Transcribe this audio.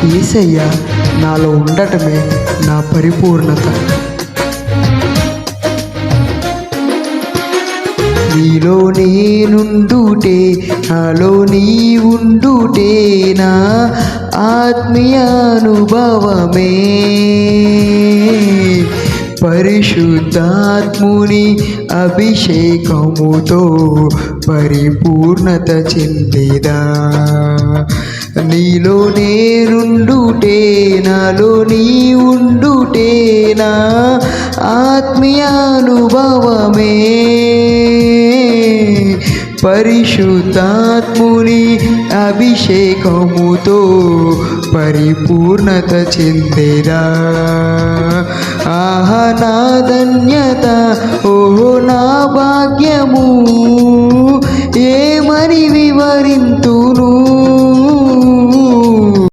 యేసయ్య నాలో ఉండటమే నా పరిపూర్ణత. నీలో నేనుండుటే, నాలో నీ ఉండుటే నా ఆత్మీయానుభవమే. పరిశుద్ధాత్ముని అభిషేకముతో పరిపూర్ణత చెందేదా. నీలో నేనుండుటే, నాలో నీ ఉండుటే నా ఆత్మీయానుభవమే. పరిశుద్ధాత్ముని అభిషేకముతో పరిపూర్ణత చెందేదా. ఆహా నా ధన్యత, ఓహో నా భాగ్యము, ఏమని వివరింతును.